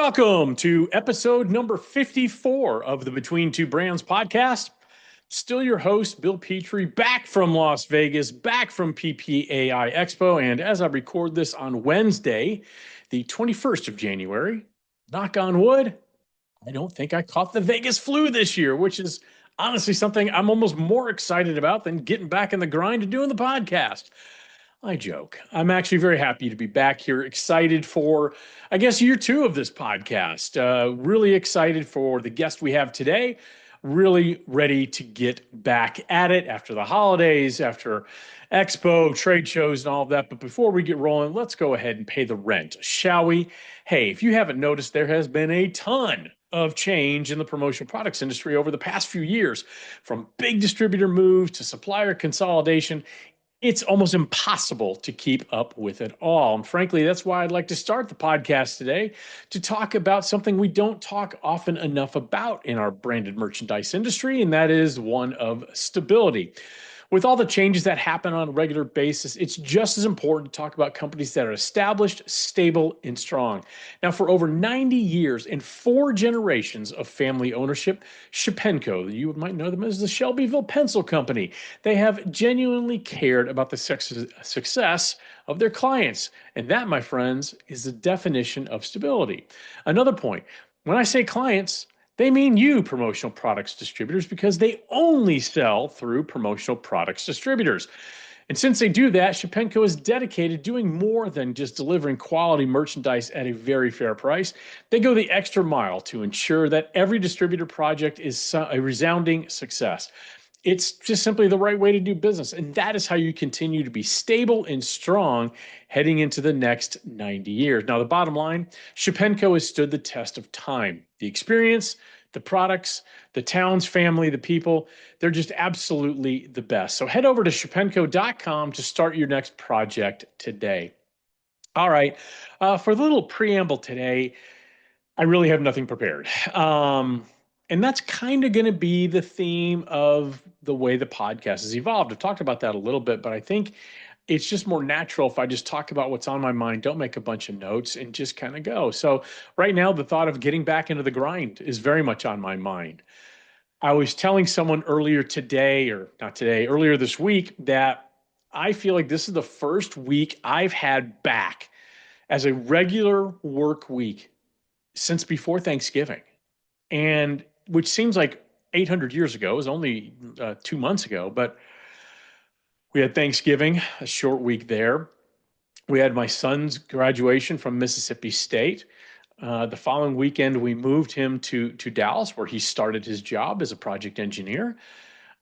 Welcome to episode number 54 of the Between Two Brands podcast. Still your host, Bill Petrie, back from Las Vegas, back from PPAI Expo. And as I record this on Wednesday, the 21st of January, knock on wood, I don't think I caught the Vegas flu this year, which is honestly something I'm almost more excited about than getting back in the grind of doing the podcast. I joke. I'm actually very happy to be back here, excited for, I guess, year two of this podcast. Really excited for the guest we have today. Really ready to get back at it after the holidays, after Expo, trade shows, and all of that. But before we get rolling, let's go ahead and pay the rent, shall we? Hey, if you haven't noticed, there has been a ton of change in the promotional products industry over the past few years, from big distributor moves to supplier consolidation. It's almost impossible to keep up with it all. And frankly, that's why I'd like to start the podcast today to talk about something we don't talk often enough about in our branded merchandise industry, and that is one of stability. With all the changes that happen on a regular basis, it's just as important to talk about companies that are established, stable, and strong. Now, for over 90 years and 4 generations of family ownership, Shepenko, you might know them as the Shelbyville Pencil Company, they have genuinely cared about the success of their clients. And that, my friends, is the definition of stability. Another point, when I say clients, they mean you, promotional products distributors, because they only sell through promotional products distributors. And since they do that, Shepenko is dedicated doing more than just delivering quality merchandise at a very fair price. They go the extra mile to ensure that every distributor project is a resounding success. It's just simply the right way to do business. And that is how you continue to be stable and strong heading into the next 90 years. Now, the bottom line, Shepenko has stood the test of time. The experience, the products, the towns, family, the people, they're just absolutely the best. So head over to shepenko.com to start your next project today. All right, for the little preamble today, I really have nothing prepared. And that's kind of going to be the theme of the way the podcast has evolved. I've talked about that a little bit, but I think it's just more natural if I just talk about what's on my mind, don't make a bunch of notes, and just kind of go. So right now, the thought of getting back into the grind is very much on my mind. I was telling someone earlier today, or not today, earlier this week, that I feel like this is the first week I've had back as a regular work week since before Thanksgiving. And which seems like 800 years ago. It was only 2 months ago, but we had Thanksgiving, a short week there. We had my son's graduation from Mississippi State. The following weekend, we moved him to Dallas, where he started his job as a project engineer.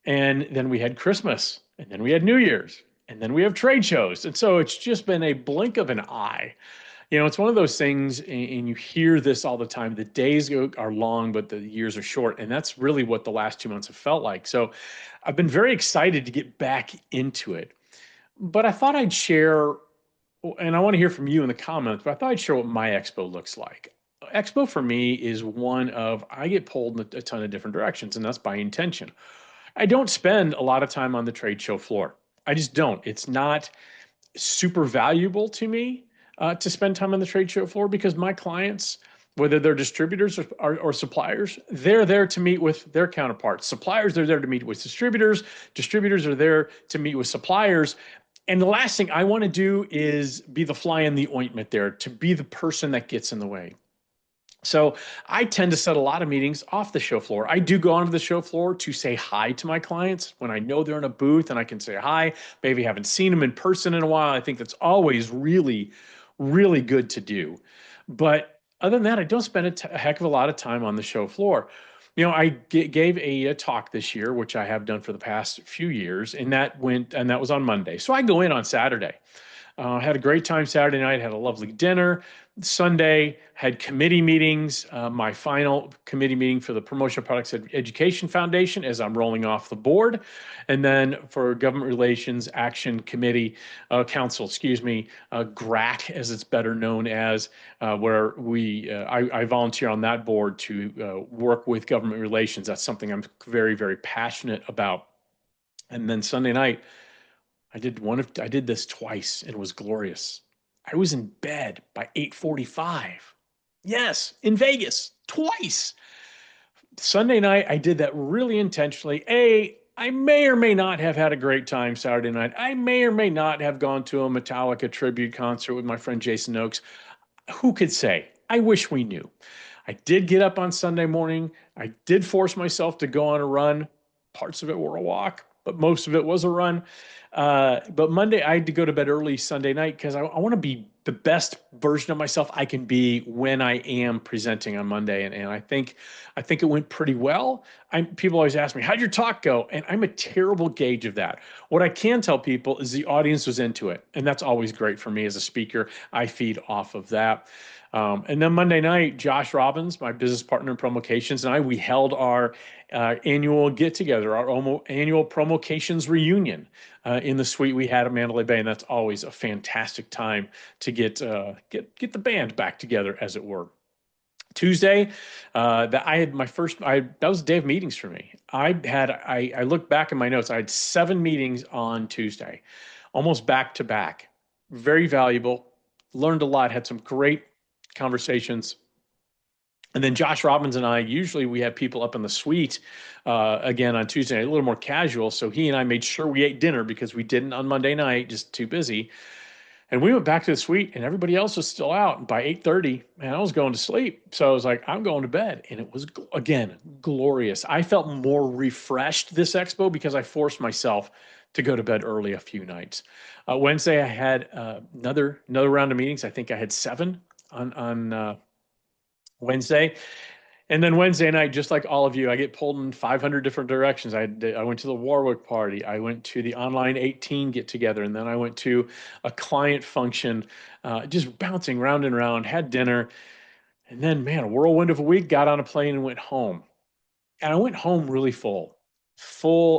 And then we had Christmas, and then we had New Year's, and then we have trade shows. And so it's just been a blink of an eye. You know, it's one of those things, and you hear this all the time. The days are long, but the years are short. And that's really what the last 2 months have felt like. So I've been very excited to get back into it. But I thought I'd share, and I want to hear from you in the comments, but I thought I'd share what my expo looks like. Expo for me is one of, I get pulled in a ton of different directions, and that's by intention. I don't spend a lot of time on the trade show floor. I just don't. It's not super valuable to me to spend time on the trade show floor, because my clients, whether they're distributors or suppliers, they're there to meet with their counterparts. Suppliers, they're there to meet with distributors. Distributors are there to meet with suppliers. And the last thing I want to do is be the fly in the ointment there, to be the person that gets in the way. So I tend to set a lot of meetings off the show floor. I do go onto the show floor to say hi to my clients when I know they're in a booth and I can say hi. Maybe haven't seen them in person in a while. I think that's always really, really good to do. But other than that, I don't spend a heck of a lot of time on the show floor. You know, I gave a talk this year, which I have done for the past few years, and that was on Monday. So I go in on Saturday. Had a great time Saturday night, had a lovely dinner. Sunday, had committee meetings. My final committee meeting for the Promotional Products Education Foundation as I'm rolling off the board. And then for Government Relations Action Committee, Council, GRAC, as it's better known as, where I volunteer on that board to work with government relations. That's something I'm very, very passionate about. And then Sunday night, I did this twice, and it was glorious. I was in bed by 8:45. Yes, in Vegas, twice. Sunday night, I did that really intentionally. I may or may not have had a great time Saturday night. I may or may not have gone to a Metallica tribute concert with my friend Jason Oakes. Who could say? I wish we knew. I did get up on Sunday morning. I did force myself to go on a run. Parts of it were a walk, but most of it was a run. But Monday, I had to go to bed early Sunday night because I want to be the best version of myself I can be when I am presenting on Monday. And I think it went pretty well. People always ask me, how'd your talk go? And I'm a terrible gauge of that. What I can tell people is the audience was into it. And that's always great for me as a speaker. I feed off of that. And then Monday night, Josh Robbins, my business partner in Promocations, and we held our annual get together, our annual Promocations reunion in the suite we had at Mandalay Bay, and that's always a fantastic time to get the band back together, as it were. Tuesday, that I had my first. That was a day of meetings for me. I looked back in my notes. I had 7 meetings on Tuesday, almost back to back. Very valuable. Learned a lot. Had some great conversations. And then Josh Robbins and I, usually we have people up in the suite again on Tuesday night, a little more casual. So he and I made sure we ate dinner because we didn't on Monday night, just too busy. And we went back to the suite and everybody else was still out. And by 8:30, man, I was going to sleep. So I was like, I'm going to bed. And it was, again, glorious. I felt more refreshed this expo because I forced myself to go to bed early a few nights. Wednesday, I had another round of meetings. I think I had 7 on Wednesday. And then Wednesday night, just like all of you, I get pulled in 500 different directions. I went to the Warwick party. I went to the Online 18 get together. And then I went to a client function, just bouncing round and round, had dinner. And then, man, a whirlwind of a week, got on a plane and went home. And I went home really full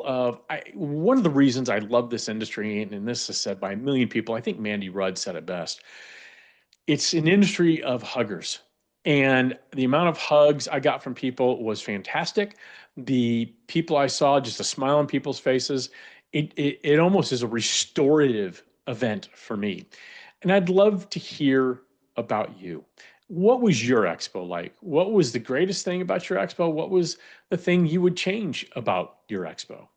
of one of the reasons I love this industry, and this is said by a million people. I think Mandy Rudd said it best. It's an industry of huggers. And the amount of hugs I got from people was fantastic. The people I saw, just a smile on people's faces, it almost is a restorative event for me. And I'd love to hear about you. What was your expo like? What was the greatest thing about your expo? What was the thing you would change about your expo?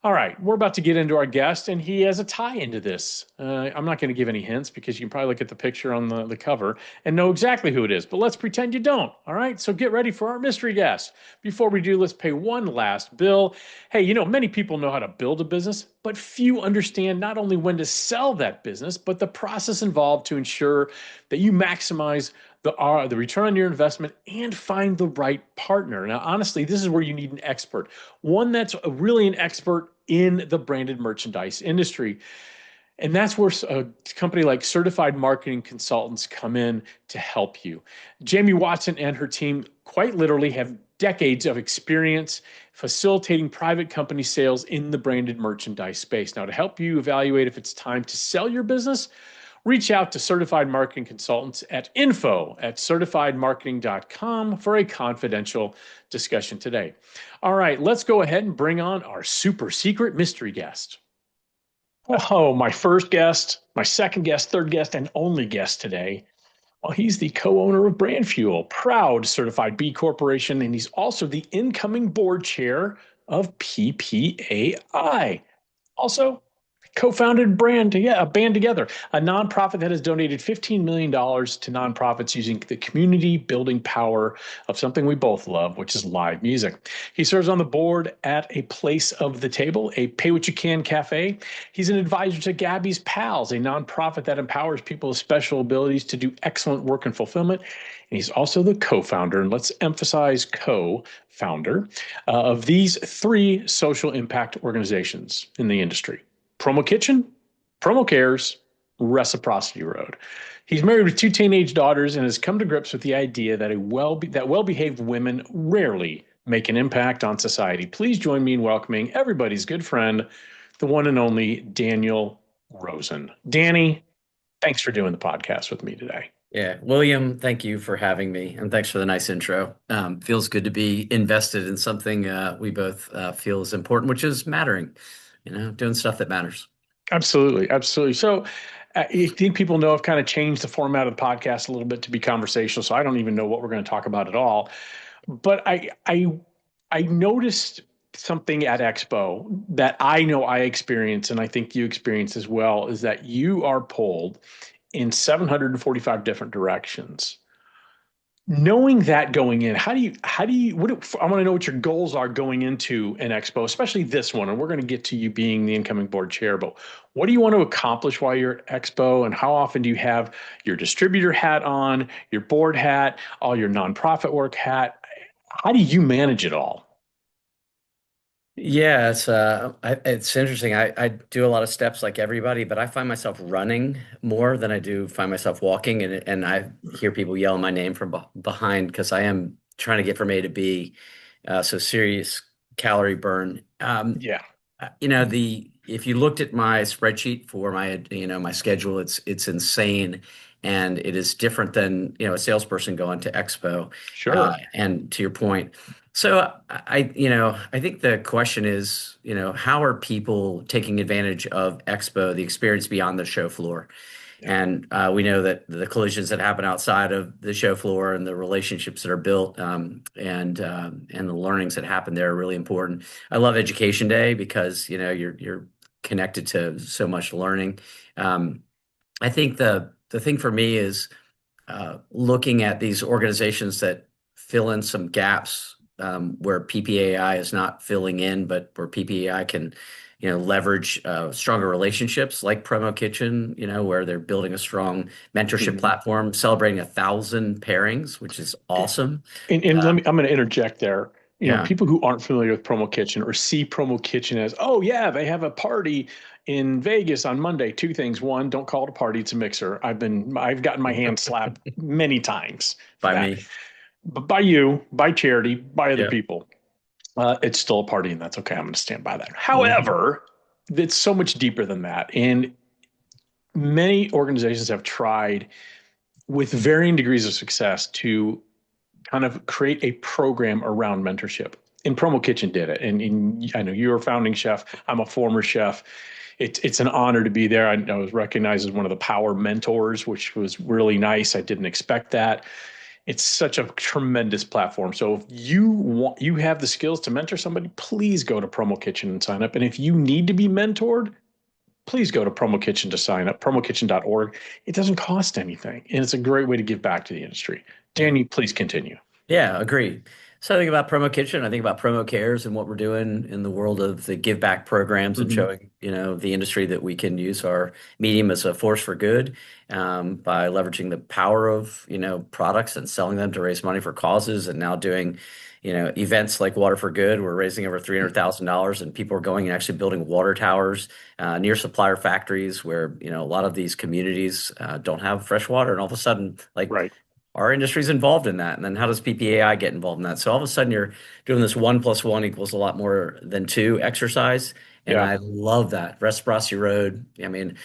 All right, we're about to get into our guest, and he has a tie into this. I'm not going to give any hints because you can probably look at the picture on the cover and know exactly who it is, but let's pretend you don't. All right, so get ready for our mystery guest. Before we do, let's pay one last bill. Hey, many people know how to build a business, but few understand not only when to sell that business, but the process involved to ensure that you maximize the return on your investment and find the right partner. Now, honestly, this is where you need an expert, one that's really an expert in the branded merchandise industry. And that's where a company like Certified Marketing Consultants come in to help you. Jamie Watson and her team quite literally have decades of experience facilitating private company sales in the branded merchandise space. Now, to help you evaluate if it's time to sell your business, reach out to Certified Marketing Consultants at info@certifiedmarketing.com for a confidential discussion today. All right, let's go ahead and bring on our super secret mystery guest. Oh, my first guest, my second guest, third guest, and only guest today. Well, he's the co-owner of Brand Fuel, proud certified B Corporation, and he's also the incoming board chair of PPAI. Also, co-founded Band Together, a nonprofit that has donated $15 million to nonprofits using the community building power of something we both love, which is live music. He serves on the board at A Place of the Table, a pay-what-you-can cafe. He's an advisor to Gabby's Pals, a nonprofit that empowers people with special abilities to do excellent work and fulfillment. And he's also the co-founder, and let's emphasize co-founder, of these 3 social impact organizations in the industry: Promo Kitchen, Promo Cares, Reciprocity Road. He's married with 2 teenage daughters and has come to grips with the idea that well-behaved women rarely make an impact on society. Please join me in welcoming everybody's good friend, the one and only Daniel Rosin. Danny, thanks for doing the podcast with me today. Yeah, William, thank you for having me, and thanks for the nice intro. Feels good to be invested in something we both feel is important, which is mattering. Doing stuff that matters. Absolutely. So I think people know I've kind of changed the format of the podcast a little bit to be conversational, so I don't even know what we're going to talk about at all. But I noticed something at Expo that I know I experienced, and I think you experience as well, is that you are pulled in 745 different directions. Knowing that going in, I want to know what your goals are going into an expo, especially this one. And we're going to get to you being the incoming board chair, but what do you want to accomplish while you're at expo? And how often do you have your distributor hat on, your board hat, all your nonprofit work hat? How do you manage it all? Yeah, it's interesting. I do a lot of steps like everybody, but I find myself running more than I do find myself walking, and I hear people yell my name from behind because I am trying to get from A to B. So serious calorie burn. Yeah. The if you looked at my spreadsheet for my schedule, it's insane, and it is different than a salesperson going to Expo. Sure. And to your point, so I think the question is, how are people taking advantage of Expo, the experience beyond the show floor? Yeah. And we know that the collisions that happen outside of the show floor and the relationships that are built, and the learnings that happen there are really important. I love Education Day because you're connected to so much learning. I think the thing for me is looking at these organizations that fill in some gaps where PPAI is not filling in, but where PPAI can, leverage stronger relationships like Promo Kitchen, where they're building a strong mentorship Mhm. platform, celebrating 1,000 pairings, which is awesome. And I'm going to interject there. Yeah, People who aren't familiar with Promo Kitchen or see Promo Kitchen as, oh yeah, they have a party in Vegas on Monday. Two things. One, don't call it a party, it's a mixer. I've gotten my hand slapped many times for by that. me. But by you, by charity, by other Yeah. people, it's still a party, and that's okay. I'm going to stand by that. Mhm. However, it's so much deeper than that. And many organizations have tried with varying degrees of success to kind of create a program around mentorship. And Promo Kitchen did it. And I know you're a founding chef. I'm a former chef. It's an honor to be there. I was recognized as one of the power mentors, which was really nice. I didn't expect that. It's such a tremendous platform. So if you have the skills to mentor somebody, please go to Promo Kitchen and sign up. And if you need to be mentored, please go to Promo Kitchen to sign up, promokitchen.org. It doesn't cost anything, and it's a great way to give back to the industry. Yeah. Danny, please continue. Yeah, agreed. So I think about Promo Kitchen, I think about Promo Cares and what we're doing in the world of the give back programs and Mhm. showing, the industry that we can use our medium as a force for good, by leveraging the power of, products and selling them to raise money for causes and now doing, events like Water for Good. We're raising over $300,000 and people are going and actually building water towers near supplier factories where, a lot of these communities don't have fresh water. And all of a sudden, like Right. our industry's involved in that. And then how does PPAI get involved in that? So all of a sudden you're doing this 1 + 1 = a lot more than two exercise. And Yeah. I love that. Reciprocity Road. I mean,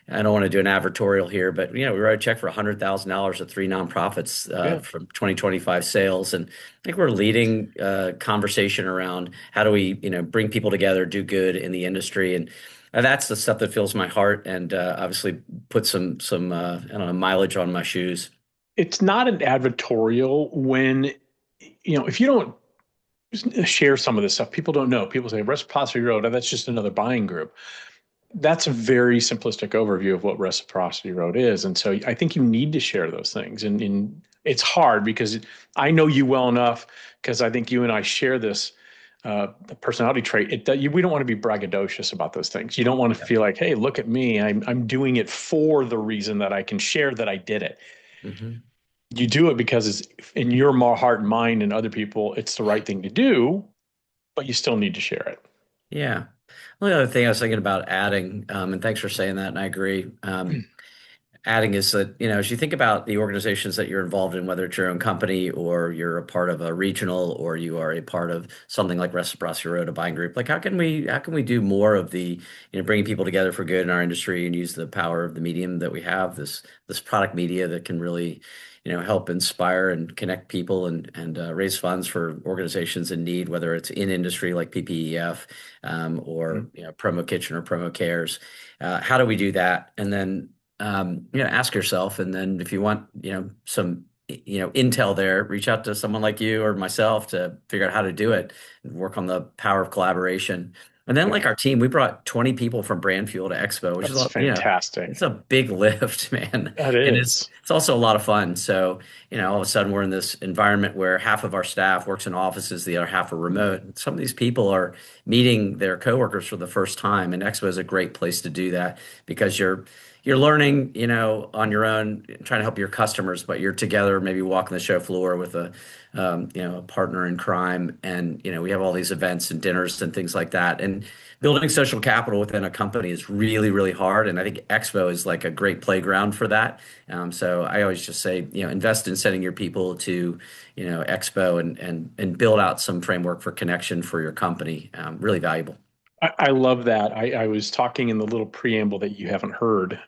I don't want to do an advertorial here, but we wrote a check for $100,000 to three nonprofits Yeah. from 2025 sales. And I think we're leading conversation around how do we, bring people together, do good in the industry. And that's the stuff that fills my heart and obviously put some I don't know, mileage on my shoes. It's not an advertorial when, if you don't share some of this stuff, people don't know. People say Reciprocity Road, oh, that's just another buying group. That's a very simplistic overview of what Reciprocity Road is. And so I think you need to share those things. And it's hard because I know you well enough because I think you and I share this personality trait. We don't want to be braggadocious about those things. You don't want to feel like, hey, look at me. I'm doing it for the reason that I can share that I did it. Mhm. You do it because it's in your heart and mind and other people, it's the right thing to do, but you still need to share it. Yeah. Well, the other thing I was thinking about adding, and thanks for saying that, and I agree. Adding is that, as you think about the organizations that you're involved in, whether it's your own company or you're a part of a regional or you are a part of something like Reciprocity Road, a buying group, like how can we do more of the, bringing people together for good in our industry and use the power of the medium that we have, this product media that can really, help inspire and connect people and raise funds for organizations in need, whether it's in industry like PPEF, or Promo Kitchen or Promo Cares. How do we do that? And then ask yourself. And then if you want, some, intel there, reach out to someone like you or myself to figure out how to do it and work on the power of collaboration. And then like Yeah, our team, we brought 20 people from Brandfield to Expo, which is, that's it's fantastic. a big lift, man. That And it's is. it's also a lot of fun. So, all of a sudden we're in this environment where half of our staff works in offices, the other half are remote. Some of these people are meeting their coworkers for the first time, and Expo is a great place to do that because you're learning, on your own, trying to help your customers, but you're together, maybe walking the show floor with a partner in crime, and we have all these events and dinners and things like that. And building social capital within a company is really, really hard, and I think Expo is like a great playground for that. So I always just say, invest in sending your people to, Expo and build out some framework for connection for your company. Really valuable. I love that. I was talking in the little preamble that you haven't heard,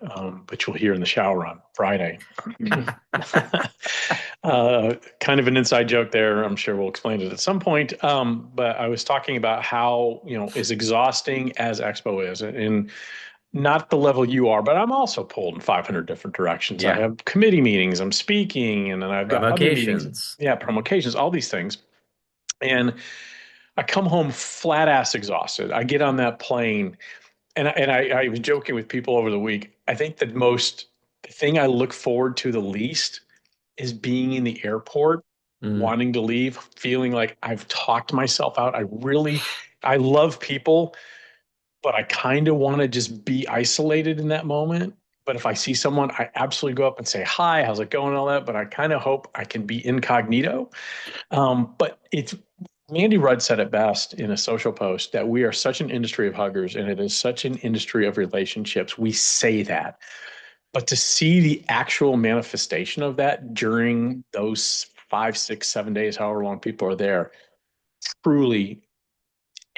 but you'll hear in the shower on Friday. Kind of an inside joke there. I'm sure we'll explain it at some point. But I was talking about how, as exhausting as Expo is, and not the level you are, but I'm also pulled in 500 different directions. I Yeah, have committee meetings, I'm speaking, and then I've got other meetings. provocations. Yeah, promotions, all these things. And I come home flat ass exhausted. I get on that plane, and I was joking with people over the week. I think the thing I look forward to the least is being in the airport, Mm. wanting to leave, feeling like I've talked myself out. I love people, but I kind of want to just be isolated in that moment. But if I see someone, I absolutely go up and say, hi, how's it going, all that. But I kind of hope I can be incognito. But it's Mandy Rudd said it best in a social post that we are such an industry of huggers and it is such an industry of relationships. We say that, but to see the actual manifestation of that during those 5, 6, 7 days, however long people are there, truly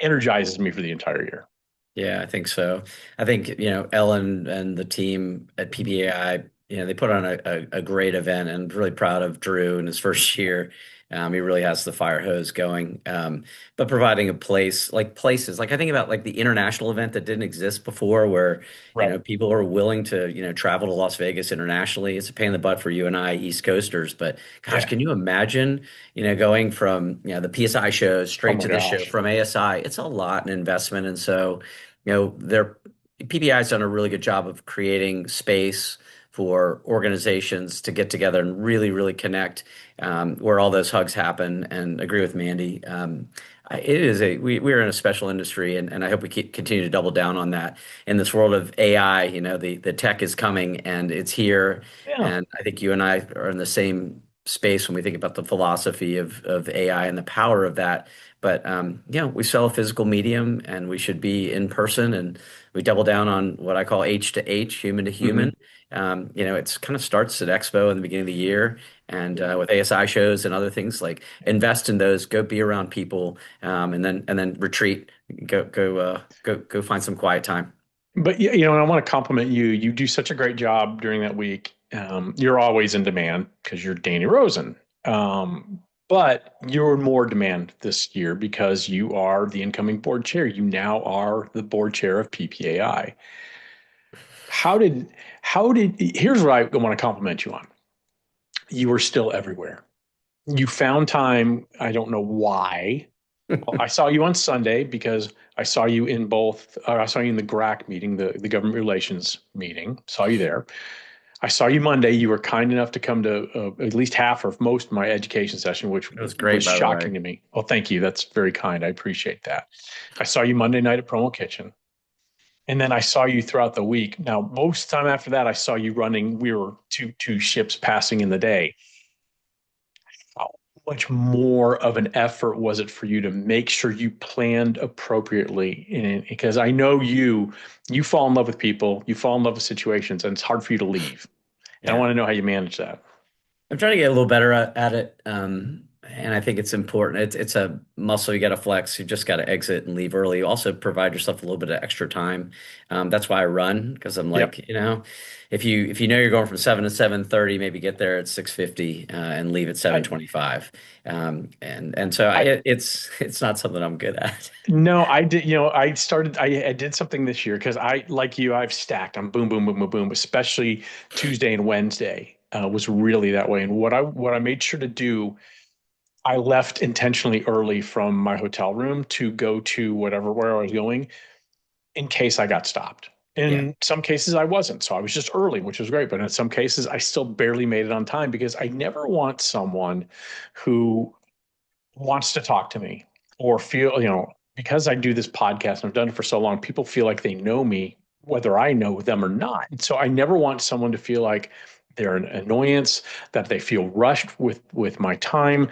energizes me for the entire year. Yeah, I think so. I think, Ellen and the team at PPAI, they put on a great event, and really proud of Drew in his first year. He really has the fire hose going. But providing a place, like places, like I think about like the international event that didn't exist before, where, Right. people are willing to, travel to Las Vegas internationally. It's a pain in the butt for you and I, East Coasters. But gosh, Yeah. can you imagine, going from, the PSI shows Oh straight my to this show gosh. from ASI? It's a lot in investment. And so, their PPI has done a really good job of creating space for organizations to get together and really, really connect, where all those hugs happen. And agree with Mandy. It is we're in a special industry, and I hope we continue to double down on that. In this world of AI, the tech is coming and it's here. Yeah. And I think you and I are in the same space when we think about the philosophy of AI and the power of that. But we sell a physical medium, and we should be in person, and we double down on what I call H to H, human to Hmm. human. It's kind of starts at Expo in the beginning of the year, and with ASI shows and other things, like invest in those, go be around people, and then retreat, go find some quiet time. But and I want to compliment you. You do such a great job during that week. You're always in demand because you're Danny Rosen. But you're in more demand this year because you are the incoming board chair. You now are the board chair of PPAI. How did here's what I want to compliment you on. You were still everywhere. You found time. I don't know why. Well, I saw you on Sunday because I saw you in I saw you in the GRAC meeting, the government relations meeting. Saw you there. I saw you Monday. You were kind enough to come to at least half or most of my education session, which It was was great, by the way. shocking to me. Well, thank you. That's very kind. I appreciate that. I saw you Monday night at Promo Kitchen. And then I saw you throughout the week. Now, most of the time after that, I saw you running. We were two ships passing in the day. How much more of an effort was it for you to make sure you planned appropriately? Because I know you fall in love with people, you fall in love with situations, and it's hard for you to leave. And I Yeah. want to know how you manage that. I'm trying to get a little better at it. And I think it's important. It's a muscle you got to flex. You just got to exit and leave early. You also provide yourself a little bit of extra time. That's why I run because I'm Yep. like, if you know you're going from 7 to 7:30, maybe get there at 6:50 and leave at I, 7:25. And so I, it's not something I'm good at. no, I did, I did something this year because like you, I've stacked. I'm boom, boom, boom, boom, boom, especially Tuesday and Wednesday was really that way. And what I made sure to do, I left intentionally early from my hotel room to go to where I was going in case I got stopped. Yeah. In some cases, I wasn't. So I was just early, which was great. But in some cases, I still barely made it on time because I never want someone who wants to talk to me or feel, because I do this podcast and I've done it for so long, people feel like they know me, whether I know them or not. And so I never want someone to feel like they're an annoyance, that they feel rushed with my time.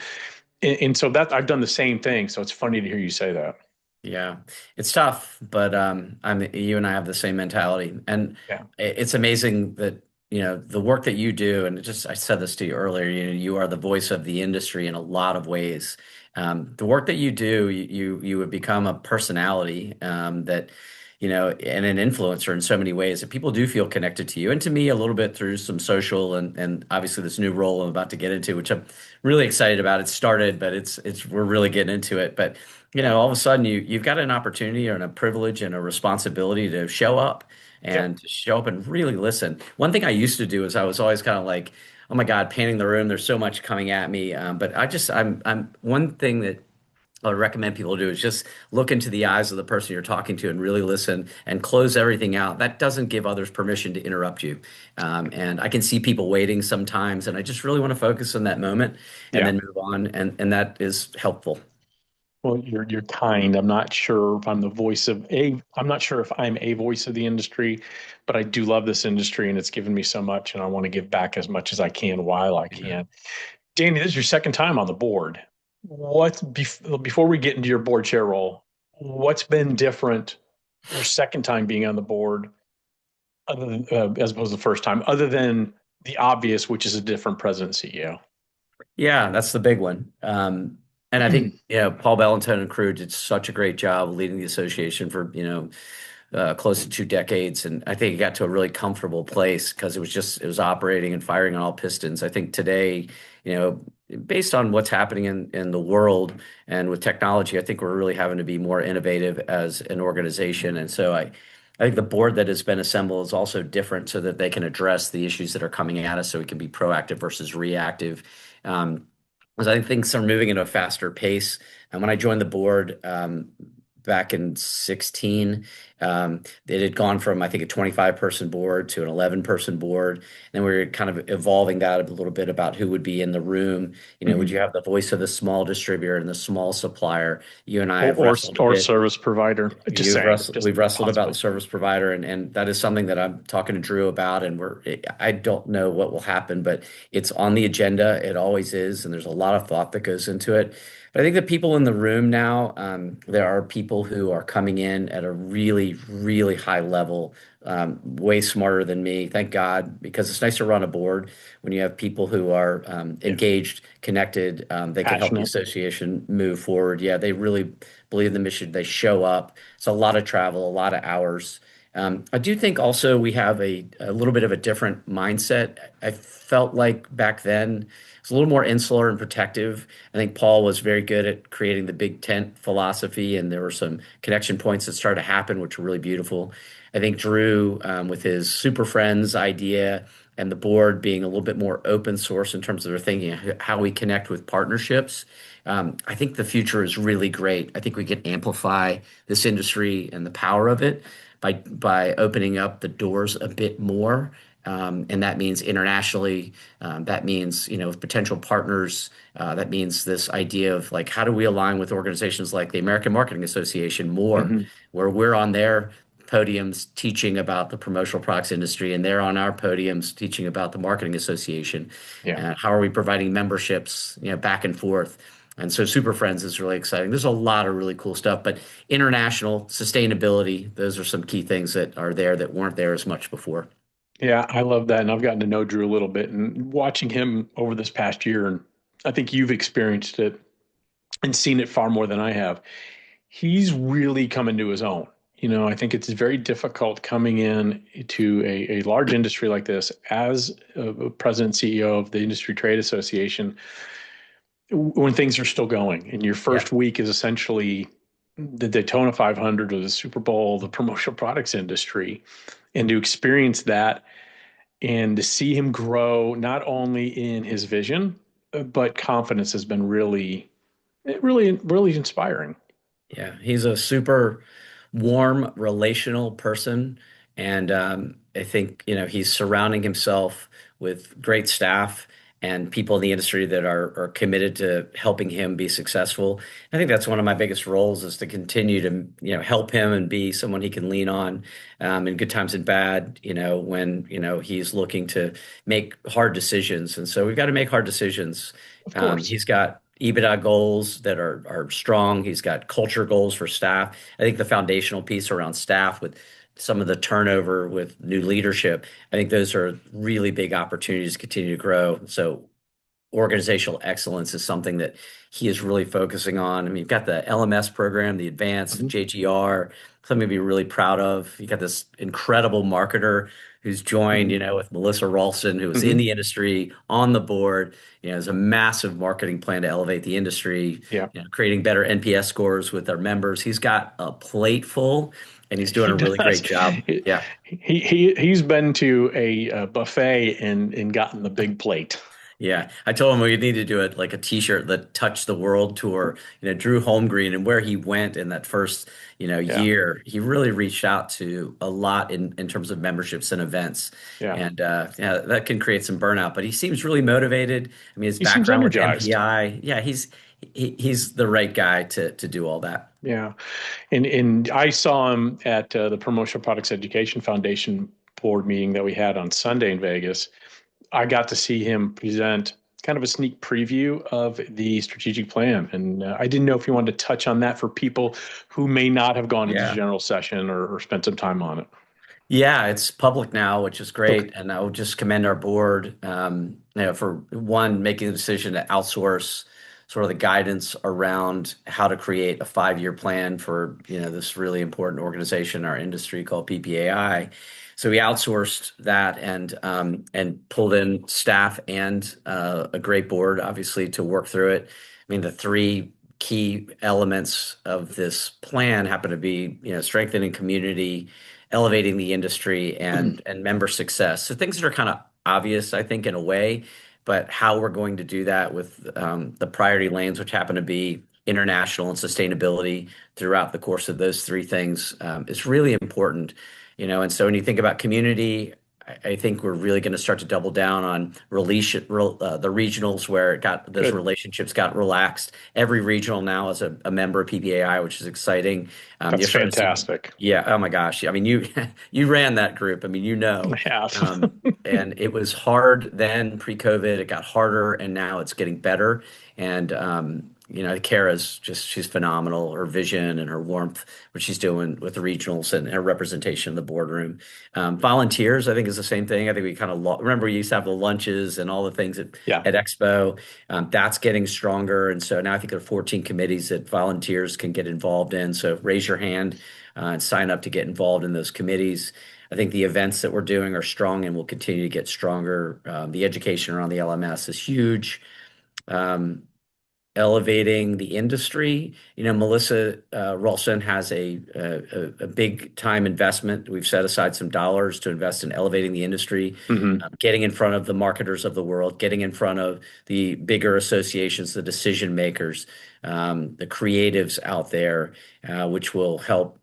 And so that I've done the same thing. So it's funny to hear you say that. Yeah, it's tough, but you and I have the same mentality, and Yeah. it's amazing that the work that you do, and I said this to you earlier. You are the voice of the industry in a lot of ways. The work that you do, you would become a personality that and an influencer in so many ways that people do feel connected to you, and to me a little bit through some social and obviously this new role I'm about to get into, which I'm really excited about. It started, but it's we're really getting into it, but. Yeah. All of a sudden you've got an opportunity and a privilege and a responsibility to show up Yep. and to show up and really listen. One thing I used to do is I was always kind of like, oh my God, panning the room. There's so much coming at me. But I'm one thing that I would recommend people do is just look into the eyes of the person you're talking to and really listen and close everything out. That doesn't give others permission to interrupt you. And I can see people waiting sometimes, and I just really want to focus on that moment and Yeah. then move on. And that is helpful. Well, you're kind. I'm not sure if I'm the voice of a. I'm not sure if I'm a voice of the industry, but I do love this industry, and it's given me so much, and I want to give back as much as I can while I can. Danny, this is your second time on the board. Before we get into your board chair role? What's been different your second time being on the board, other than, as opposed to the first time, other than the obvious, which is a different president CEO? Yeah, that's the big one. And I think, Paul Bellantone and crew did such a great job leading the association for, close to 2 decades. And I think it got to a really comfortable place because it was operating and firing on all pistons. I think today, you know, based on what's happening in the world and with technology, I think we're really having to be more innovative as an organization. And so I think the board that has been assembled is also different so that they can address the issues that are coming at us so we can be proactive versus reactive. Because I think things are moving at a faster pace. And when I joined the board back in 16, it had gone from, I think, a 25-person board to an 11-person board. And we were kind of evolving that a little bit about who would be in the room. Would Mhm. you have the voice of the small distributor and the small supplier? You and I or, have or wrestled a or bit. service provider. Just saying, just We've wrestled about the possibly. service provider, and that is something that I'm talking to Drew about. And I don't know what will happen, but it's on the agenda. It always is, and there's a lot of thought that goes into it. But I think the people in the room now, there are people who are coming in at a really, really high level, way smarter than me. Thank God, because it's nice to run a board when you have people who are Yeah, engaged, connected. They can help the passionate. association move forward. Yeah, they really believe in the mission. They show up. It's a lot of travel, a lot of hours. I do think also we have a little bit of a different mindset. I felt like back then it's a little more insular and protective. I think Paul was very good at creating the big tent philosophy, and there were some connection points that started to happen, which were really beautiful. I think Drew, with his Super Friends idea and the board being a little bit more open source in terms of their thinking, how we connect with partnerships. I think the future is really great. I think we can amplify this industry and the power of it by opening up the doors a bit more. And that means internationally, that means, with potential partners, that means this idea of like, how do we align with organizations like the American Marketing Association more, Hmm. where we're on their podiums teaching about the promotional products industry and they're on our podiums teaching about the Marketing Association. Yeah. How are we providing memberships, back and forth? And so Super Friends is really exciting. There's a lot of really cool stuff, but international sustainability, those are some key things that are there that weren't there as much before. Yeah, I love that. And I've gotten to know Drew a little bit and watching him over this past year. And I think you've experienced it and seen it far more than I have. He's really come into his own. I think it's very difficult coming in to a large industry like this as a president CEO of the Industry Trade Association when things are still going and your Yeah. first week is essentially the Daytona 500 or the Super Bowl, the promotional products industry, and to experience that and to see him grow not only in his vision, but confidence has been really inspiring. Yeah, he's a super warm, relational person. And I think, he's surrounding himself with great staff and people in the industry that are committed to helping him be successful. I think that's one of my biggest roles is to continue to, help him and be someone he can lean on in good times and bad, when, he's looking to make hard decisions. And so we've got to make hard decisions. Of course. He's got EBITDA goals that are strong. He's got culture goals for staff. I think the foundational piece around staff with some of the turnover with new leadership, I think those are really big opportunities to continue to grow. So organizational excellence is something that he is really focusing on. I mean, you've got the LMS program, the advanced Mhm. JGR, something to be really proud of. You got this incredible marketer who's joined, Mhm. with Melissa Rolson, who was in Mhm. the industry on the board. There's a massive marketing plan to elevate the industry, Yeah. creating better NPS scores with our members. He's got a plate full and he's doing He a really great does. job. Yeah. He's been to a buffet and gotten the big plate. Yeah, I told him we need to do it like a t-shirt that touched the world tour, Drew Holmgreen and where he went in that first, Yeah. year. He really reached out to a lot in terms of memberships and events. Yeah. And yeah, that can create some burnout, but he seems really motivated. I mean, his He seems background with energized. MPI, yeah, he's the right guy to do all that. Yeah. And I saw him at the Promotional Products Education Foundation board meeting that we had on Sunday in Vegas. I got to see him present kind of a sneak preview of the strategic plan. And I didn't know if you wanted to touch on that for people who may not have gone to the Yeah. general session or spent some time on it. Yeah, it's public now, which is Okay. great. And I would just commend our board, for one, making the decision to outsource sort of the guidance around how to create a 5-year plan for, this really important organization in our industry called PPAI. So we outsourced that and pulled in staff and a great board, obviously, to work through it. I mean, the three key elements of this plan happen to be, strengthening community, elevating the industry, and member success. So things that are kind of obvious, I think, in a way, but how we're going to do that with the priority lanes, which happen to be international and sustainability throughout the course of those three things, is really important. And so when you think about community, I think we're really going to start to double down on the regionals where those Good. relationships got relaxed. Every regional now is a member of PPAI, which is exciting. That's You're starting to see, fantastic. yeah. Oh my gosh. I mean, you you ran that group. I mean, I have. and it was hard then pre-COVID. It got harder, and now it's getting better. And Kara's she's phenomenal. Her vision and her warmth, what she's doing with the regionals and her representation in the boardroom. Volunteers, I think, is the same thing. I think we kind of remember we used to have the lunches and all the things at Yeah. at Expo. That's getting stronger, and so now I think there are 14 committees that volunteers can get involved in. So raise your hand and sign up to get involved in those committees. I think the events that we're doing are strong and will continue to get stronger. The education around the LMS is huge. Um, Elevating the industry. Melissa Rolson has a big time investment. We've set aside some dollars to invest in elevating the industry, Hmm. getting in front of the marketers of the world, getting in front of the bigger associations, the decision makers, the creatives out there, which will help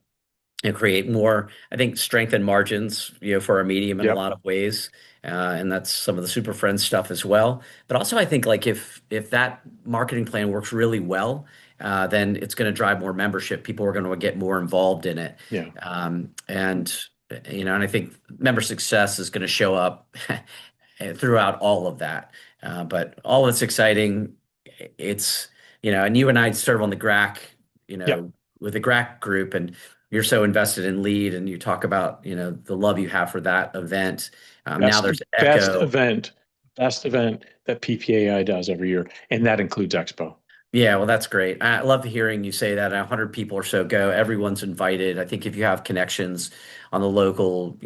and create more, I think, strengthen margins, for our medium in a Yep. lot of ways. And that's some of the Super Friends stuff as well. But also, I think like if that marketing plan works really well, then it's going to drive more membership. People are going to get more involved in it. Yeah. And and I think member success is going to show up throughout all of that. But all that's exciting. It's and you and I serve on the you Yep. know, with the GRAC group, and you're so invested in lead, and you talk about the love you have for that event. Now Best there's best Echo. event. Best event that PPAI does every year, and that includes Expo. Yeah, well, that's great. I love hearing you say that. 100 people or so go. Everyone's invited. I think if you have connections on the local,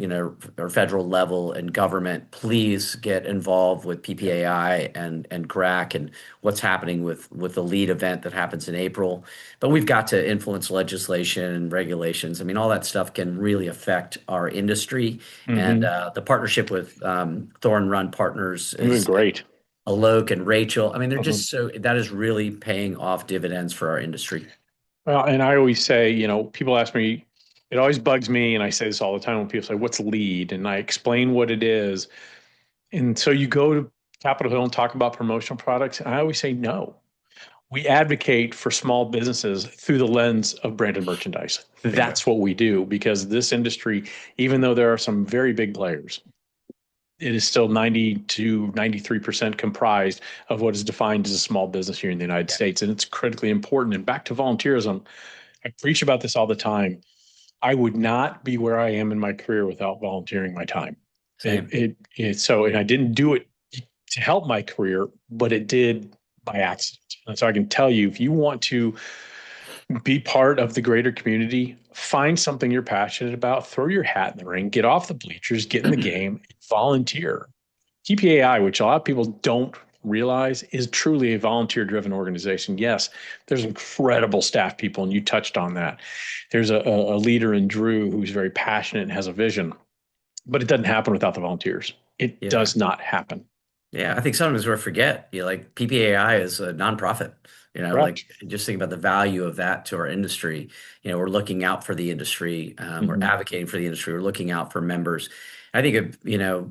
or federal level and government, please get involved with PPAI and GRAC and what's happening with the lead event that happens in April. But we've got to influence legislation and regulations. I mean, all that stuff can really affect our industry. And Hmm. the partnership with Thorn Run Partners Doing is great. Alok and Rachel. I mean, they're Mhm. just that is really paying off dividends for our industry. Well, and I always say, people ask me, it always bugs me, and I say this all the time when people say, "What's lead?" And I explain what it is. And so you go to Capitol Hill and talk about promotional products, and I always say no. We advocate for small businesses through the lens of branded merchandise. Bingo. That's what we do because this industry, even though there are some very big players, it is still 90 to 93% comprised of what is defined as a small business here in the United Yeah, States. And it's critically important. And back to volunteerism, I preach about this all the time. I would not be where I am in my career without volunteering my time. same. And I didn't do it to help my career, but it did by accident. And so I can tell you, if you want to be part of the greater community, find something you're passionate about, throw your hat in the ring, get off the bleachers, get in the game, volunteer. PPAI, which a lot of people don't realize, is truly a volunteer driven organization. Yes, there's incredible staff people, and you touched on that. There's a leader in Drew who's very passionate and has a vision, but it doesn't happen without the volunteers. It Yeah. does not happen. Yeah. I think sometimes we forget, like PPAI is a nonprofit, like Correct. just think about the value of that to our industry. We're looking out for the industry. We're Mm-hmm. advocating for the industry. We're looking out for members. I think of,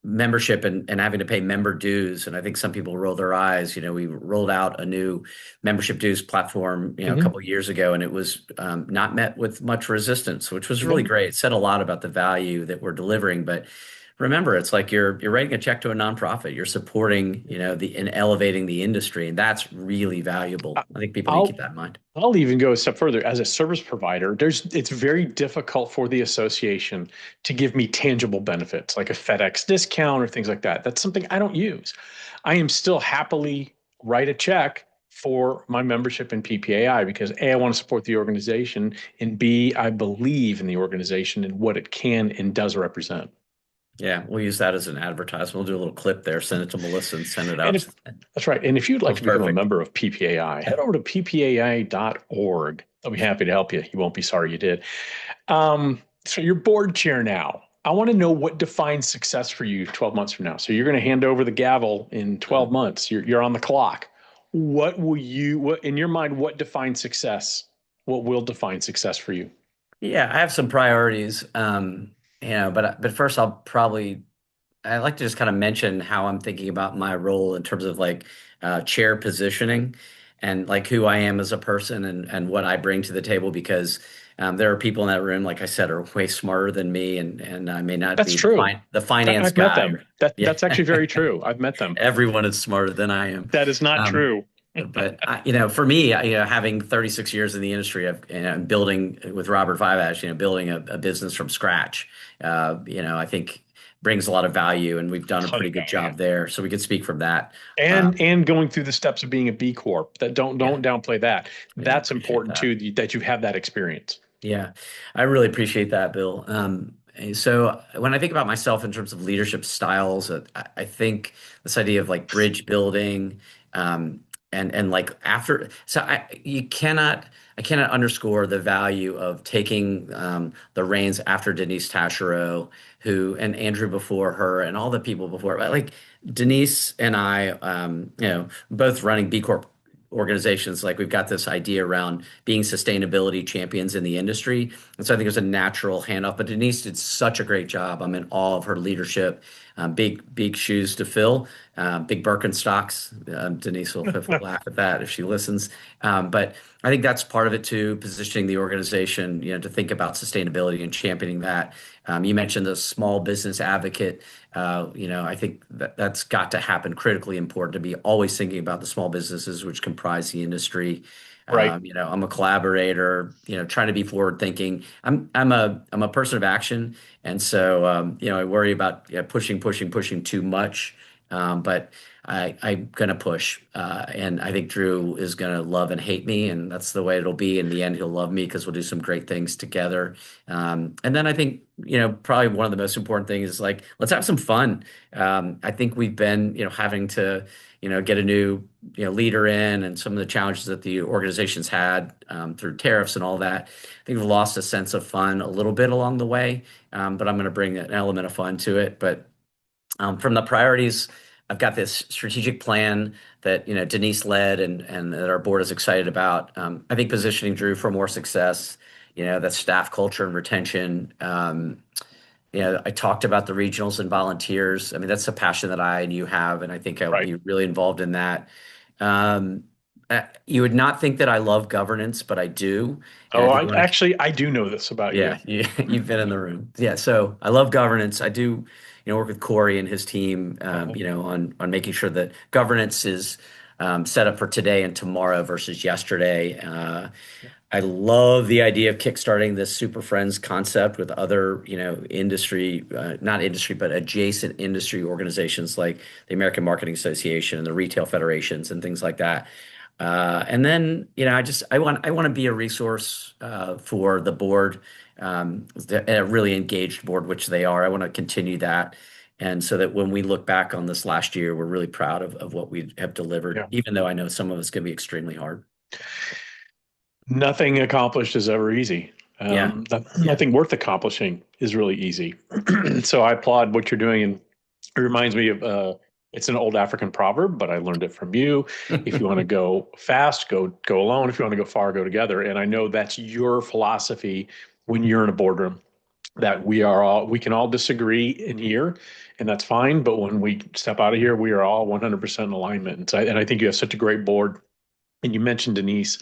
membership and having to pay member dues. And I think some people roll their eyes. We rolled out a new membership dues platform, a Mm-hmm. couple of years ago, and it was not met with much resistance, which was really Nope. great. It said a lot about the value that we're delivering. But remember, it's like you're writing a check to a nonprofit. You're supporting, and elevating the industry, and that's really valuable. I think people need to keep I'll that in mind. I'll even go a step further. As a service provider, it's very difficult for the association to give me tangible benefits like a FedEx discount or things like that. That's something I don't use. I am still happily write a check for my membership in PPAI because A, I want to support the organization, and B, I believe in the organization and what it can and does represent. Yeah, we'll use that as an advertisement. We'll do a little clip there, send it to Melissa, and send it And out. if that's right. And if you'd like Sounds to become a perfect. member of PPAI, head over to ppai.org. I'll be happy to help you. You won't be sorry you did. So you're board chair now. I want to know what defines success for you 12 months from now. So you're going to hand over the gavel in 12 Mm. months. You're on the clock. What in your mind, what defines success? What will define success for you? Yeah, I have some priorities. But first I'd like to just kind of mention how I'm thinking about my role in terms of like chair positioning and like who I am as a person and what I bring to the table because there are people in that room, like I said, are way smarter than me and I may not That's be true. the finance I've met guy. them. That Yeah, that's actually very true. I've met them. everyone is smarter than I am. That is not Um, true. but for me, having 36 years in the industry of building with Robert Vivash, building a business from scratch, I think brings a lot of value, and we've done a Ton pretty of good value. job there. So we could speak from that. Uh, And going through the steps of being a B Corp. That yeah, don't downplay that. yeah, That's appreciate important that. too, that you have that experience. Yeah, I really appreciate that, Bill. And so when I think about myself in terms of leadership styles, I think this idea of like bridge building, and like after, so I cannot underscore the value of taking the reins after Denise Taschereau, who and Andrew before her, and all the people before. But like Denise and I, both running B Corp organizations, like we've got this idea around being sustainability champions in the industry. And so I think there's a natural handoff. But Denise did such a great job. I'm in awe of her leadership. Big shoes to fill, big Birkenstocks. Denise will laugh at that if she listens. But I think that's part of it too, positioning the organization, to think about sustainability and championing that. You mentioned the small business advocate. I think that's got to happen. Critically important to be always thinking about the small businesses which comprise the industry. Right. I'm a collaborator. Trying to be forward thinking. I'm a person of action, and so I worry about pushing too much. But I'm gonna push, and I think Drew is gonna love and hate me, and that's the way it'll be. In the end, he'll love me because we'll do some great things together. And then I think, probably one of the most important things is like, let's have some fun. I think we've been, having to, get a new, leader in, and some of the challenges that the organization's had through tariffs and all that. I think we've lost a sense of fun a little bit along the way, but I'm going to bring an element of fun to it. But from the priorities, I've got this strategic plan that Denise led, and that our board is excited about. I think positioning Drew for more success, that staff culture and retention. I talked about the regionals and volunteers. I mean, that's a passion that I and you have, and I think I'll Right. be really involved in that. Um, you would not think that I love governance, but I do, and I Oh, think I I want to. actually I do know this about you. Yeah, you've been in the room. Yeah, so I love governance. I do, work with Corey and his team, Uh-huh. on making sure that governance is set up for today and tomorrow versus yesterday. I love the idea of kickstarting this Super Friends concept with other, industry, not industry, but adjacent industry organizations like the American Marketing Association and the retail federations and things like that. And then, I want to be a resource for the board, a really engaged board, which they are. I want to continue that. And so that when we look back on this last year, we're really proud of what we have delivered, Yeah. even though I know some of it's going to be extremely hard. Nothing accomplished is ever easy. Yeah. Yeah. Nothing worth accomplishing is really easy. So I applaud what you're doing, and it reminds me of it's an old African proverb, but I learned it from you. If you want to go fast, go alone. If you want to go far, go together. And I know that's your philosophy when you're in a boardroom. That we can all disagree in here, and that's fine. But when we step out of here, we are all 100% in alignment. And I think you have such a great board. And you mentioned Denise.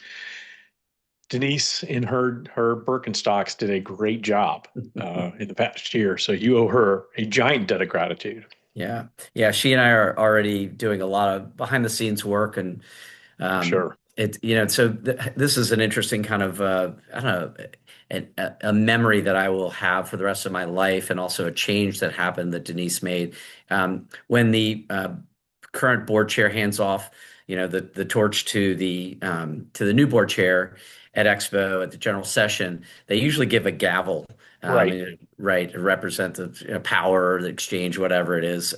Denise in her Birkenstocks did a great job in the past year. So you owe her a giant debt of gratitude. Yeah. Yeah. She and I are already doing a lot of behind the scenes work, and For sure. so this is an interesting kind of, I don't know, a memory that I will have for the rest of my life, and also a change that happened that Denise made. When the current board chair hands off, the torch to the new board chair at Expo at the general session, they usually give a gavel, Right. right, to represent the power, the exchange, whatever it is.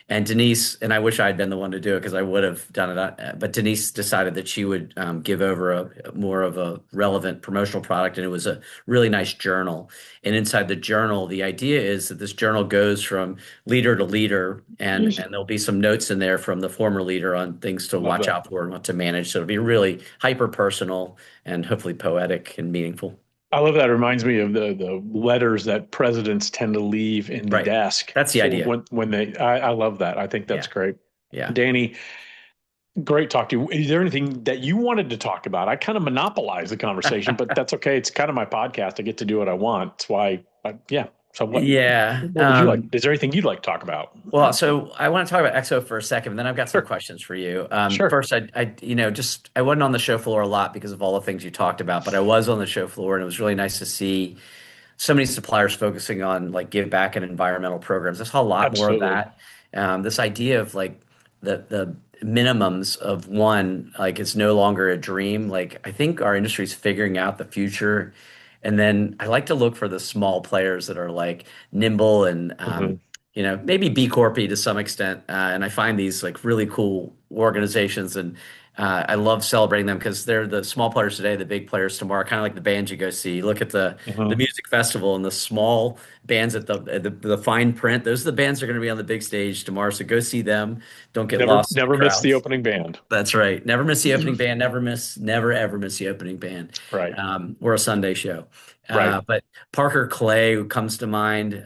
And Denise, and I wish I had been the one to do it because I would have done it, but Denise decided that she would give over a more of a relevant promotional product, and it was a really nice journal. And inside the journal, the idea is that this journal goes from leader to leader, and there'll be some notes in there from the former leader on things to Love watch that. out for and what to manage. So it'll be really hyper personal and hopefully poetic and meaningful. I love that. It reminds me of the letters that presidents tend to leave in the Right. desk That's the for idea. when they. I love that. I think that's Yeah. great. Yeah. Danny, great talk to you. Is there anything that you wanted to talk about? I kind of monopolized the conversation, but that's okay. It's kind of my podcast. I get to do what I want. That's why. Yeah. So Yeah. what would you like? Is there anything you'd like to talk about? Well, so I want to talk about EXO for a second, but then I've got some Sure. questions for you. Sure. First, just I wasn't on the show floor a lot because of all the things you talked about, but I was on the show floor, and it was really nice to see so many suppliers focusing on like give back and environmental programs. I saw a lot more of Absolutely. that. This idea of like the minimums of one, like it's no longer a dream. Like I think our industry is figuring out the future. And then I like to look for the small players that are like nimble and Mhm. maybe B Corpy to some extent. And I find these like really cool organizations, and I love celebrating them because they're the small players today, the big players tomorrow, kind of like the bands you go see. Look at the Mhm. music festival and the small bands at the fine print. Those are the bands that are going to be on the big stage tomorrow. So go see them. Don't get Never, lost in the never miss the crowds. opening band. That's right. Never miss the opening band. Never ever miss the opening band. Right. We're a Sunday show. Right. But Parker Clay who comes to mind.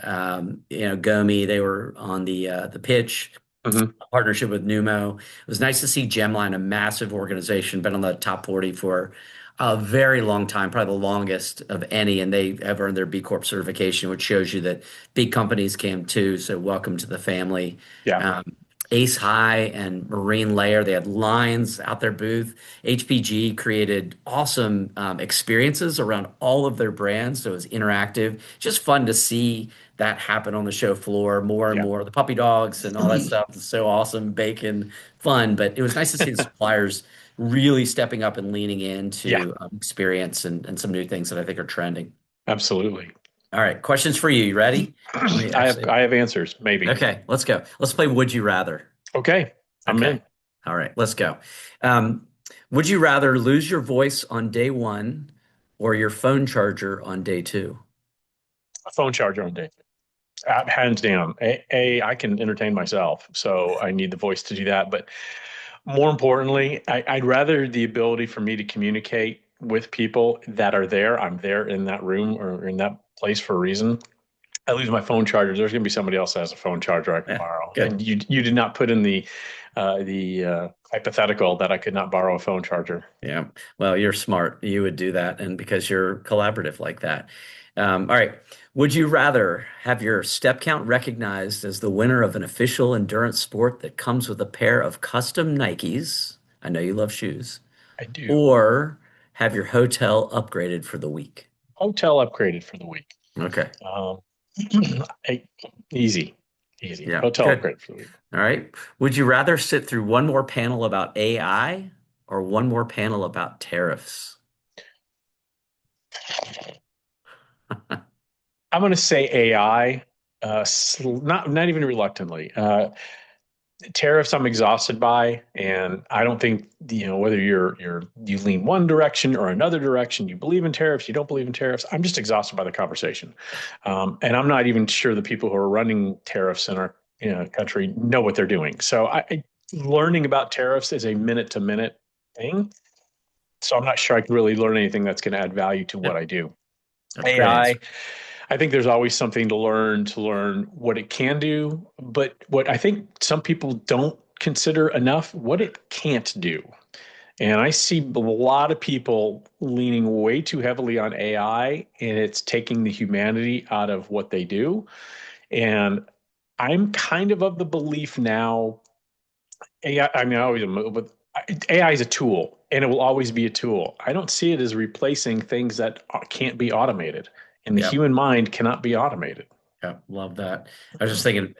Gomi, they were on the pitch, Mhm. a partnership with Numo. It was nice to see Gemline, a massive organization, been on the top 40 for a very long time, probably the longest of any, and they have earned their B Corp certification, which shows you that big companies can too. So welcome to the family. Yeah. Um, Ace High and Marine Layer, they had lines out their booth. HPG created awesome experiences around all of their brands. So it was interactive, just fun to see that happen on the show floor more and Yeah. more. The puppy dogs and all that stuff is so awesome, bacon, fun. But it was nice to see the suppliers really stepping up and leaning Yeah, into experience and some new things that I think are trending. absolutely. All right, questions for you. You ready? Let me actually. I have answers, maybe. Okay, let's go. Let's play Would You Rather. Okay, I'm Okay. in. All right, let's go. Um, would you rather lose your voice on day one or your phone charger on day two? A phone charger on day. Hands down. I can entertain myself, so I need the voice to do that. But more importantly, I'd rather the ability for me to communicate with people that are there. I'm there in that room or in that place for a reason. I lose my phone charger. There's going to be somebody else that has a phone charger I can Yeah, borrow. good. And you did not put in the hypothetical that I could not borrow a phone charger. Yeah. Well, you're smart. You would do that, and because you're collaborative like that. All right. Would you rather have your step count recognized as the winner of an official endurance sport that comes with a pair of custom Nikes? I know you love shoes. I do. Or have your hotel upgraded for the week? Hotel upgraded for the week. Okay. Um, I- easy, easy. Yeah. Hotel Good. upgrade for the week. All right. Would you rather sit through one more panel about AI or one more panel about tariffs? I'm going to say AI, not even reluctantly. Tariffs I'm exhausted by, and I don't think whether you lean one direction or another direction. You believe in tariffs, you don't believe in tariffs. I'm just exhausted by the conversation, and I'm not even sure the people who are running tariffs in our country know what they're doing. So learning about tariffs is a minute to minute thing. So I'm not sure I can really learn anything that's going to add value to what Yep. I do. That's a great answer. AI, I think there's always something to learn what it can do, but what I think some people don't consider enough, what it can't do. And I see a lot of people leaning way too heavily on AI, and it's taking the humanity out of what they do. And I'm kind of the belief now, AI, I mean, I always am, but AI is a tool and it will always be a tool. I don't see it as replacing things that can't be automated, and the Yeah. human mind cannot be automated. Yeah. Love that. I was just thinking,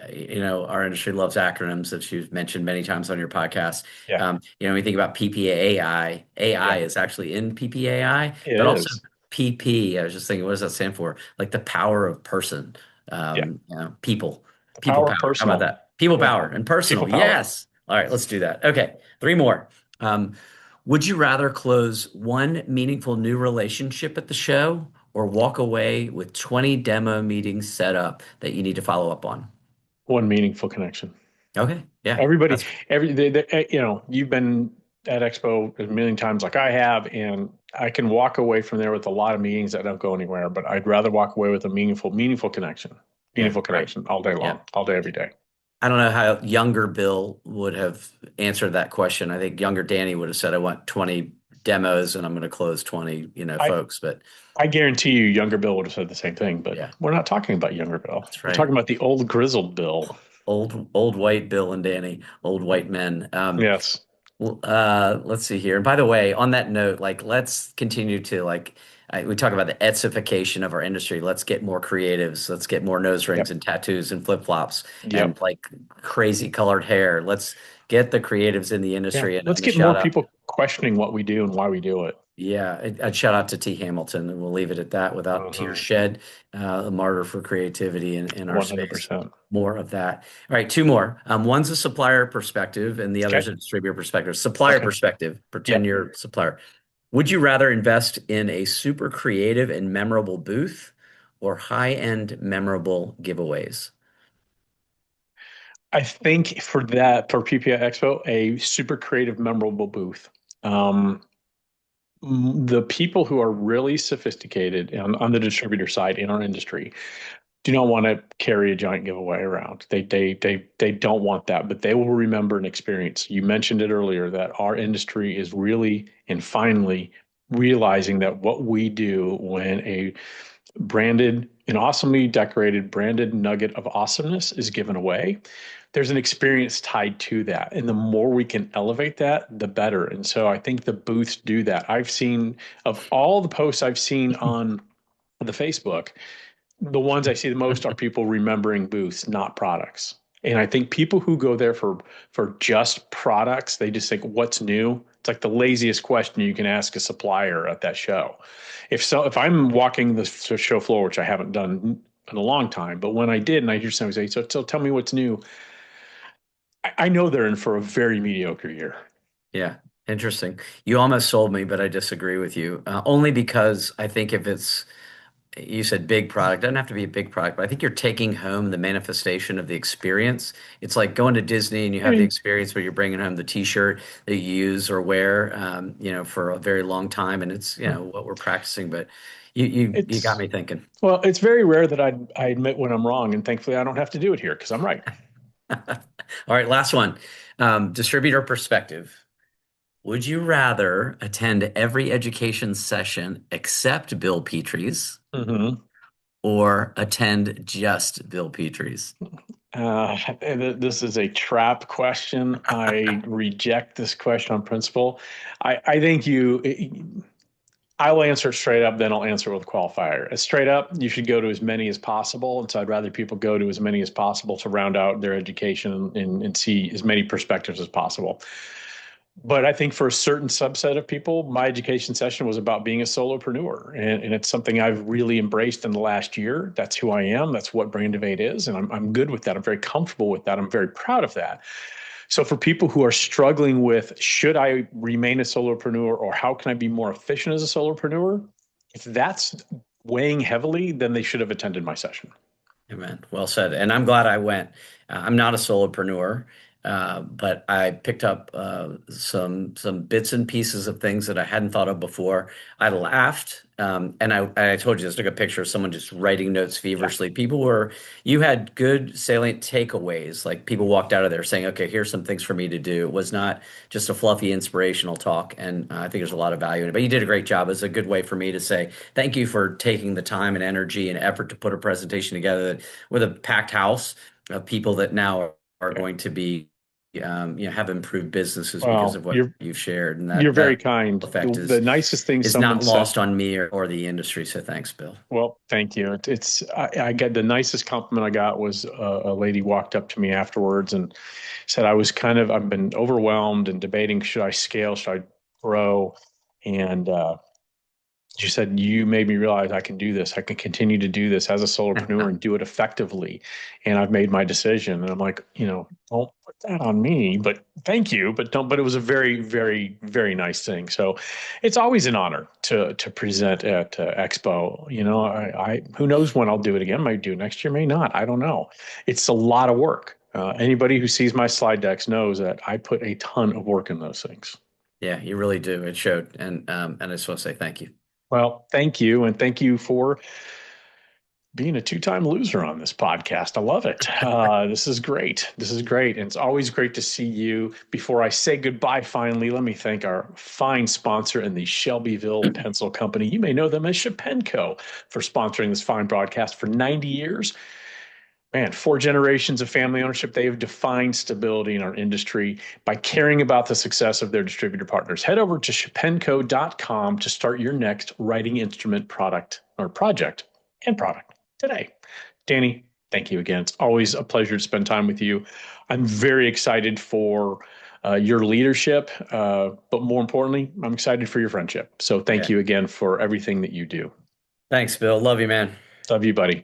our industry loves acronyms that you've mentioned many times on your podcast. Yeah, When you think about PPAI, AI yeah, is actually in PPAI, it but also is. PP. I was just thinking, what does that stand for? Like the power of person, Yeah, people, the people power of power. How about personal. that? People Yeah, power and people personal. power. Yes. All right, let's do that. Okay, three more. Um, would you rather close one meaningful new relationship at the show or walk away with 20 demo meetings set up that you need to follow up on? One meaningful connection. Okay. Yeah. Everybody, That's you've been at Expo a million times like I have, and I can walk away from there with a lot of meetings that don't go anywhere, but I'd rather walk away with a yeah, meaningful great. connection all day Yeah. long, all day, every day. I don't know how younger Bill would have answered that question. I think younger Danny would have said, I want 20 demos and I'm going to close 20, I, folks. But I guarantee you, younger Bill would have said the same thing, but yeah, we're not talking about younger Bill. that's We're right. talking about the old grizzled Bill. Old white Bill and Danny, old white men. Yes. Well, let's see here. And by the way, on that note, like let's continue to we talk about the etification of our industry. Let's get more creatives. Let's get more nose rings Yep. and tattoos and flip-flops and Yep. like crazy colored hair. Let's get the creatives in the Yeah. industry Let's and a get shout more out. people questioning what we do and why we do it. Yeah, a shout out to T. Hamilton, and we'll leave it at that without tears Uh-huh. shed. A martyr for creativity in our space. 100%. More of that. All right, two more. One's a supplier perspective, and the other's Okay. a distributor perspective. Supplier Okay. perspective. Pretend Yep. you're a supplier. Would you rather invest in a super creative and memorable booth or high-end memorable giveaways? I think for PPAI Expo, a super creative, memorable booth. Um, the people who are really sophisticated on the distributor side in our industry do not want to carry a giant giveaway around. They don't want that, but they will remember an experience. You mentioned it earlier that our industry is really and finally realizing that what we do when an awesomely decorated branded nugget of awesomeness is given away, there's an experience tied to that. And the more we can elevate that, the better. And so I think the booths do that. I've seen, of all the posts I've seen on the Facebook, the ones I see the most are people remembering booths, not products. And I think people who go there for just products, they just think, what's new? It's like the laziest question you can ask a supplier at that show. If I'm walking the show floor, which I haven't done in a long time, but when I did, and I hear somebody say, so tell me what's new, I know they're in for a very mediocre year. Yeah, interesting. You almost sold me, but I disagree with you. Only because I think if it's, you said big product, doesn't have to be a big product, but I think you're taking home the manifestation of the experience. It's like going to Disney and you I have the mean, experience where you're bringing home the T-shirt that you use or wear, for a very long time, and it's, what we're practicing. But you got it's me thinking. well, it's very rare that I admit when I'm wrong, and thankfully I don't have to do it here because I'm right. All right, last one. Distributor perspective. Would you rather attend every education session except Bill Petrie's Mm-hmm. or attend just Bill Petrie's? This is a trap question. I reject this question on principle. I think I will answer it straight up, then I'll answer it with a qualifier. Straight up, you should go to as many as possible. And so I'd rather people go to as many as possible to round out their education and see as many perspectives as possible. But I think for a certain subset of people, my education session was about being a solopreneur. And it's something I've really embraced in the last year. That's who I am. That's what Brand Evade is. And I'm good with that. I'm very comfortable with that. I'm very proud of that. So for people who are struggling with, should I remain a solopreneur or how can I be more efficient as a solopreneur? If that's weighing heavily, then they should have attended my session. Amen. Well said. And I'm glad I went. I'm not a solopreneur, but I picked up some bits and pieces of things that I hadn't thought of before. I laughed, and I told you, I took a picture of someone just writing notes feverishly. You had good salient takeaways. Like people walked out of there saying, "Okay, here's some things for me to do." It was not just a fluffy inspirational talk, and I think there's a lot of value in it. But you did a great job. It's a good way for me to say thank you for taking the time and energy and effort to put a presentation together with a packed house of people that now are going to be have improved businesses because Well, of what you've shared, and you're very that kind. effect The nicest thing is someone not said. lost on me or the industry. So thanks, Bill. Well, thank you. I got the nicest compliment I got was a lady walked up to me afterwards and said I've been overwhelmed and debating, should I scale, should I grow? And she said, you made me realize I can do this. I can continue to do this as a solopreneur and do it effectively. And I've made my decision. And I'm like, don't put that on me, but thank you. But it was a very, very, very nice thing. So it's always an honor to present at Expo. Who knows when I'll do it again? Might do it next year, may not. I don't know. It's a lot of work. Anybody who sees my slide decks knows that I put a ton of work in those things. Yeah, you really do. It showed. And I just want to say thank you. Well, thank you. And thank you for being a two-time loser on this podcast. I love it. This is great. This is great. And it's always great to see you. Before I say goodbye, finally, let me thank our fine sponsor in the Shelbyville Pencil Company. You may know them as Shapenco for sponsoring this fine broadcast for 90 years. Man, 4 generations of family ownership. They have defined stability in our industry by caring about the success of their distributor partners. Head over to shapenco.com to start your next writing instrument product or project and product today. Danny, thank you again. It's always a pleasure to spend time with you. I'm very excited for your leadership, but more importantly, I'm excited for your friendship. So thank you again for everything that you do. Thanks, Bill. Love you, man. Love you, buddy.